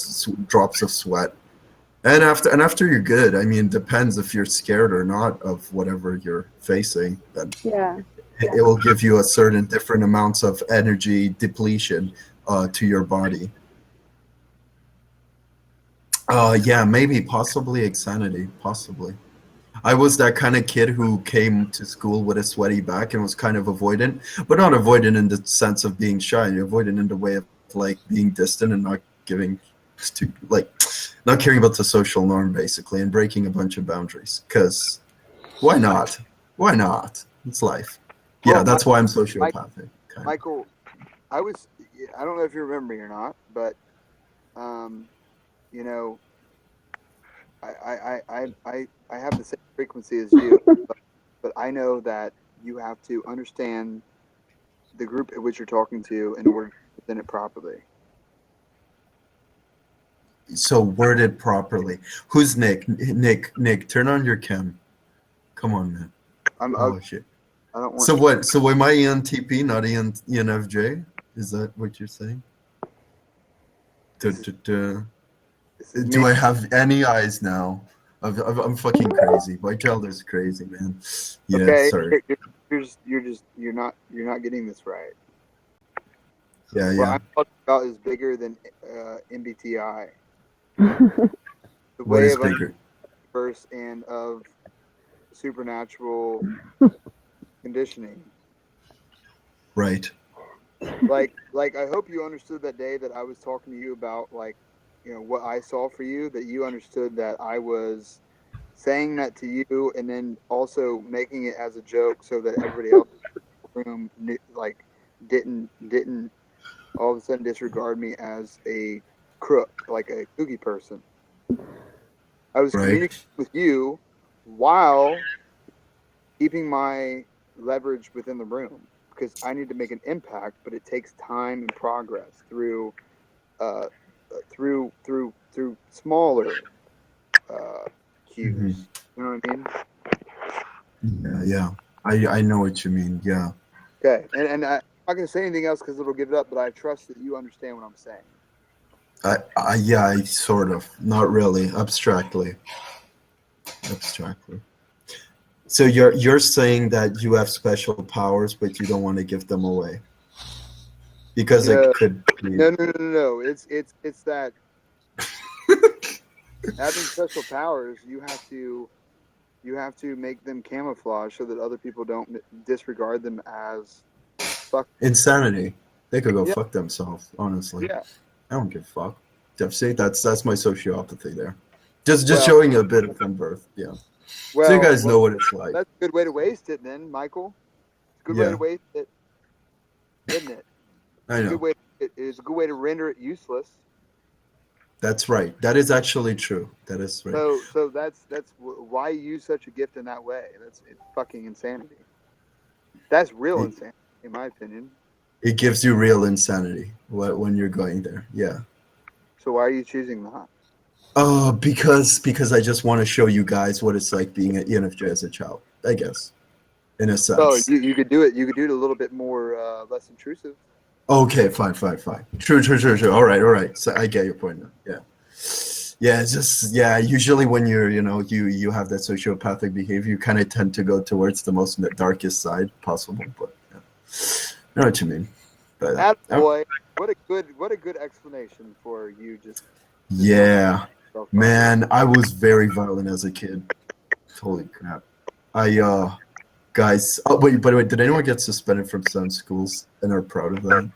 drops of sweat, and after you're good. I mean, it depends if you're scared or not of whatever you're facing, then it will give you a certain different amounts of energy depletion to your body. Yeah, maybe, possibly insanity, possibly. I was that kind of kid who came to school with a sweaty back and was kind of avoidant, but not avoidant in the sense of being shy, avoidant in the way of like being distant and not giving to like not caring about the social norm basically and breaking a bunch of boundaries. Because why not? Why not? It's life. Yeah, Well, that's why I'm sociopathic. Kind of. Michael, I don't know if you remember me or not, but you know, I have the same frequency as you, but I know that you have to understand the group at which you're talking to in order to present it properly. So worded properly. Who's Nick? Nick, turn on your cam. Come on, man. Oh shit. I don't want. So what? So am I ENTP, not ENFJ? Is that what you're saying? Do I have any eyes now? I'm fucking crazy. Vitalda's crazy, man. Yeah, Okay, sorry. you're not getting this right. Yeah, What yeah. I'm talking about is bigger than MBTI. The What way is of bigger? universe and of supernatural conditioning. Right. Like I hope you understood that day that I was talking to you about like, you know, what I saw for you, that you understood that I was saying that to you and then also making it as a joke so that everybody else in the room knew, like didn't all of a sudden disregard me as a crook, like a kooky person. I was Right. communicating with you while keeping my leverage within the room because I need to make an impact, but it takes time and progress through smaller cues. Mhm. You know what I mean? Yeah. I know what you mean. Yeah. Okay, and I'm not going to say anything else because it'll give it up, but I trust that you understand what I'm saying. I sort of, not really, abstractly. So you're saying that you have special powers, but you don't want to give them away because No. it could be. No. It's that having special powers, you have to make them camouflage so that other people don't disregard them as fuck. Insanity. They could go Yeah. fuck themselves, honestly. Yeah. I don't give a fuck. See, that's my sociopathy there. Just Well- showing a bit of from birth. Yeah. Well, So you guys know what it's like. That's a good way to waste it, then, Michael. It's a good way to waste it, isn't it? I know. It is a good way to render it useless. That's right. That is actually true. That is right. So that's why you use such a gift in that way. It's fucking insanity. That's real insanity, in my opinion. It gives you real insanity when you're going there. Yeah. So why are you choosing that? Because I just want to show you guys what it's like being an ENFJ as a child, I guess, in a sense. Oh, you could do it. You could do it a little bit more less intrusive. Okay, fine. True. All right. So I get your point now. Yeah. It's just usually when you're you have that sociopathic behavior, you kind of tend to go towards the most darkest side possible. But yeah. I know what you mean. But boy, what a good explanation for you. Just yeah, man, I was very violent as a kid. Holy crap! Guys. Oh wait, by the way, did anyone get suspended from some schools and are proud of that?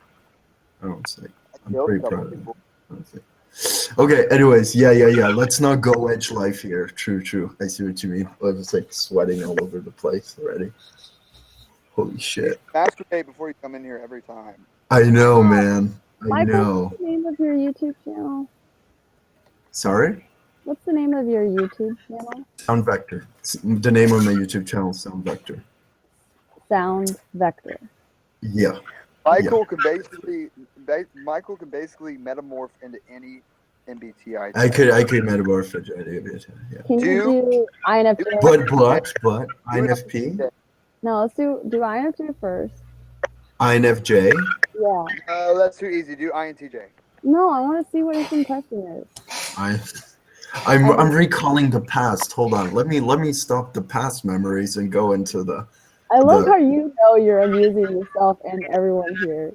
I don't say. I'm pretty proud of that. Okay. Anyways, yeah. Let's not go edge life here. True. I see what you mean. I was like sweating all over the place already. Holy shit! Masturbate before you come in here every time. I know, man. I Michael, know. what's the name of your YouTube channel? Sorry? What's the name of your YouTube channel? Sound Vector. The name of my YouTube channel is Sound Vector. Sound Vector. Yeah. Michael can basically metamorph into any MBTI. I could metamorph into any of it. Yeah. Can you do INFJ? But INFP? No, let's do INFJ first. INFJ? Yeah. Oh, that's too easy. Do INTJ. No, I want to see what his impression is. I'm recalling the past. Hold on. Let me stop the past memories and go into the. I love how you know you're amusing yourself and everyone here.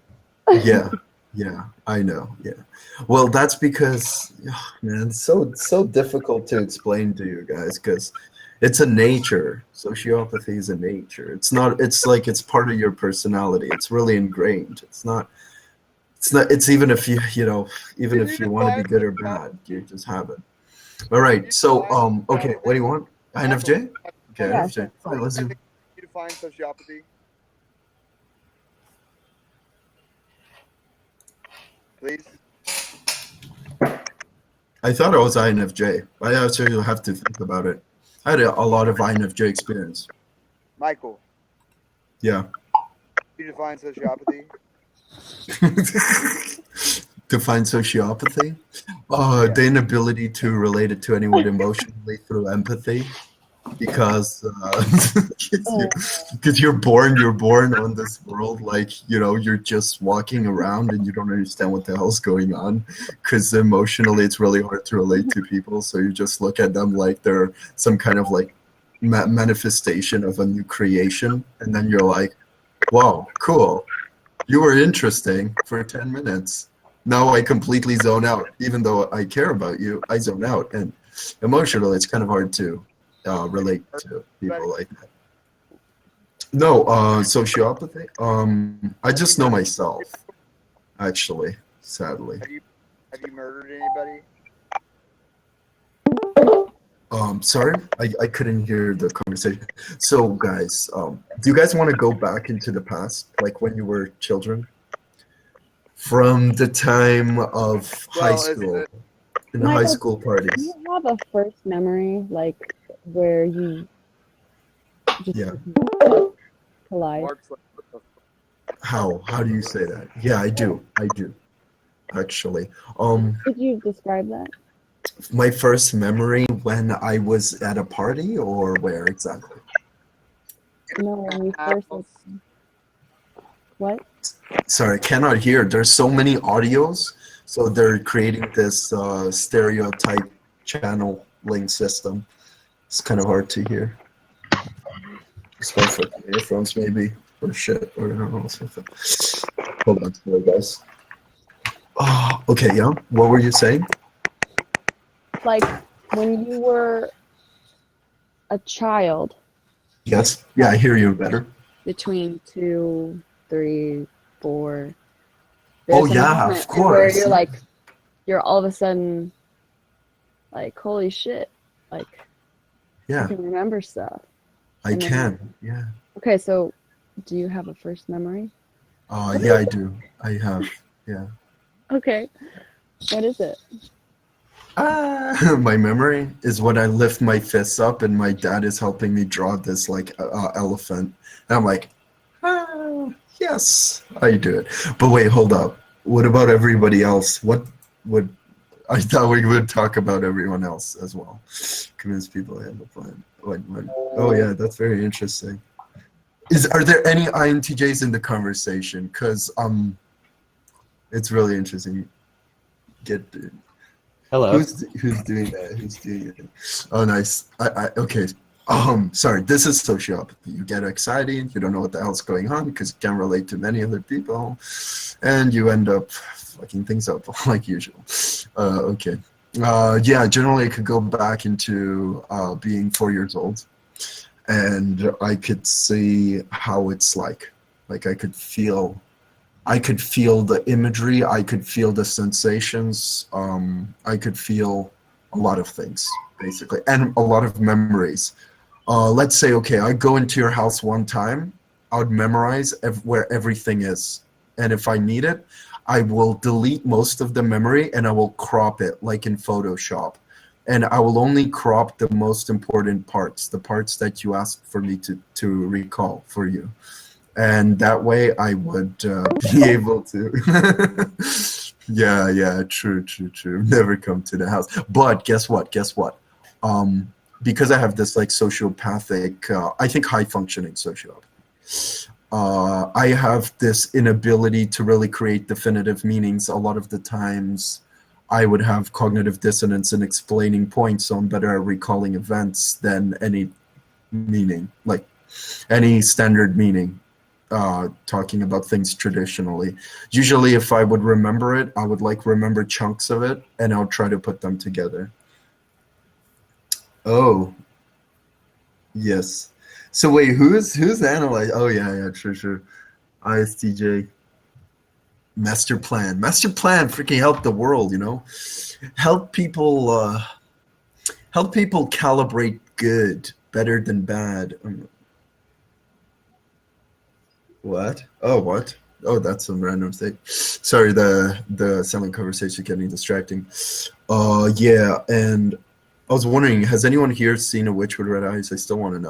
Yeah. Yeah, I know. Yeah. Well, that's because, man, it's so difficult to explain to you guys because it's a nature. Sociopathy is a nature. It's not. It's like it's part of your personality. It's really ingrained. It's not. It's not. It's even if even if you want to be good or bad, you just have it. All right. So, okay. What do you want? INFJ. Okay, Yeah. INFJ. Fine, let's do. You define sociopathy. Please. I thought I was INFJ. I actually have to think about it. I had a lot of INFJ experience. Michael, Yeah. you define sociopathy. Define sociopathy? The inability to relate it to anyone emotionally through empathy. Because you're born on this world like you're just walking around and you don't understand what the hell's going on because emotionally it's really hard to relate to people, so you just look at them like they're some kind of like manifestation of a new creation, and then you're like, wow, cool, you were interesting for 10 minutes. Now I completely zone out. Even though I care about you, I zone out, and emotionally it's kind of hard to relate to people like that. No, sociopathy. I just know myself, actually, sadly. Have you murdered anybody? Sorry, I couldn't hear the conversation. So, guys, do you guys want to go back into the past, like when you were children? From the time of high school, in the high Michael, school do parties. you have a first memory, like where you just Yeah. collide? Mark's like, what the How do you say that? Yeah, I do, actually. Could you describe that? My first memory when I was at a party, or where exactly? No, when you first. What? Sorry, I cannot hear. There's so many audios, so they're creating this stereotype channeling system. It's kind of hard to hear. Just go for earphones, maybe, or shit, or I don't know something. Hold on, sorry, guys. Oh, okay, yeah. What were you saying? Like when you were a child, Yes. Yeah, I hear you better. between 2, 3, 4. Oh, there's a yeah, moment of course. Where you're all of a sudden like, holy shit, like Yeah, you can remember stuff. I And then- can. Yeah. Okay, so do you have a first memory? Yeah, I do. I have. Yeah. Okay. What is it? My memory is when I lift my fists up and my dad is helping me draw this like elephant, and I'm like, yes, I do it. But wait, hold up. What about everybody else? What would I thought we would talk about everyone else as well. Convince people I have a plan. Oh yeah, that's very interesting. Are there any INTJs in the conversation? Because it's really interesting. Hello. Who's doing that? Who's doing it? Oh, nice. Okay. Sorry. This is sociopathy. You get excited. You don't know what the hell's going on because you can't relate to many other people, and you end up fucking things up like usual. Okay. Yeah. Generally, I could go back into being 4 years old, and I could see how it's like. Like I could feel the imagery, I could feel the sensations, I could feel a lot of things, basically, and a lot of memories. Let's say, okay, I go into your house one time, I would memorize where everything is. And if I need it, I will delete most of the memory and I will crop it like in Photoshop. And I will only crop the most important parts, the parts that you asked for me to recall for you. And that way I would be able to. Yeah, true. Never come to the house. But guess what? Because I have this like sociopathic, I think high functioning sociopathy. I have this inability to really create definitive meanings. A lot of the times I would have cognitive dissonance in explaining points, so I'm better at recalling events than any meaning, like any standard meaning. talking about things traditionally. Usually, if I would remember it, I would like remember chunks of it, and I'll try to put them together. Oh, yes. So wait, who's analyzed? Oh yeah, sure. ISTJ. Master plan. Master plan freaking help the world, you know? Help people calibrate good better than bad. What? Oh, what? Oh, that's some random thing. Sorry, the silent conversation getting distracting. Yeah, and I was wondering, has anyone here seen A Witch with Red Eyes? I still want to know.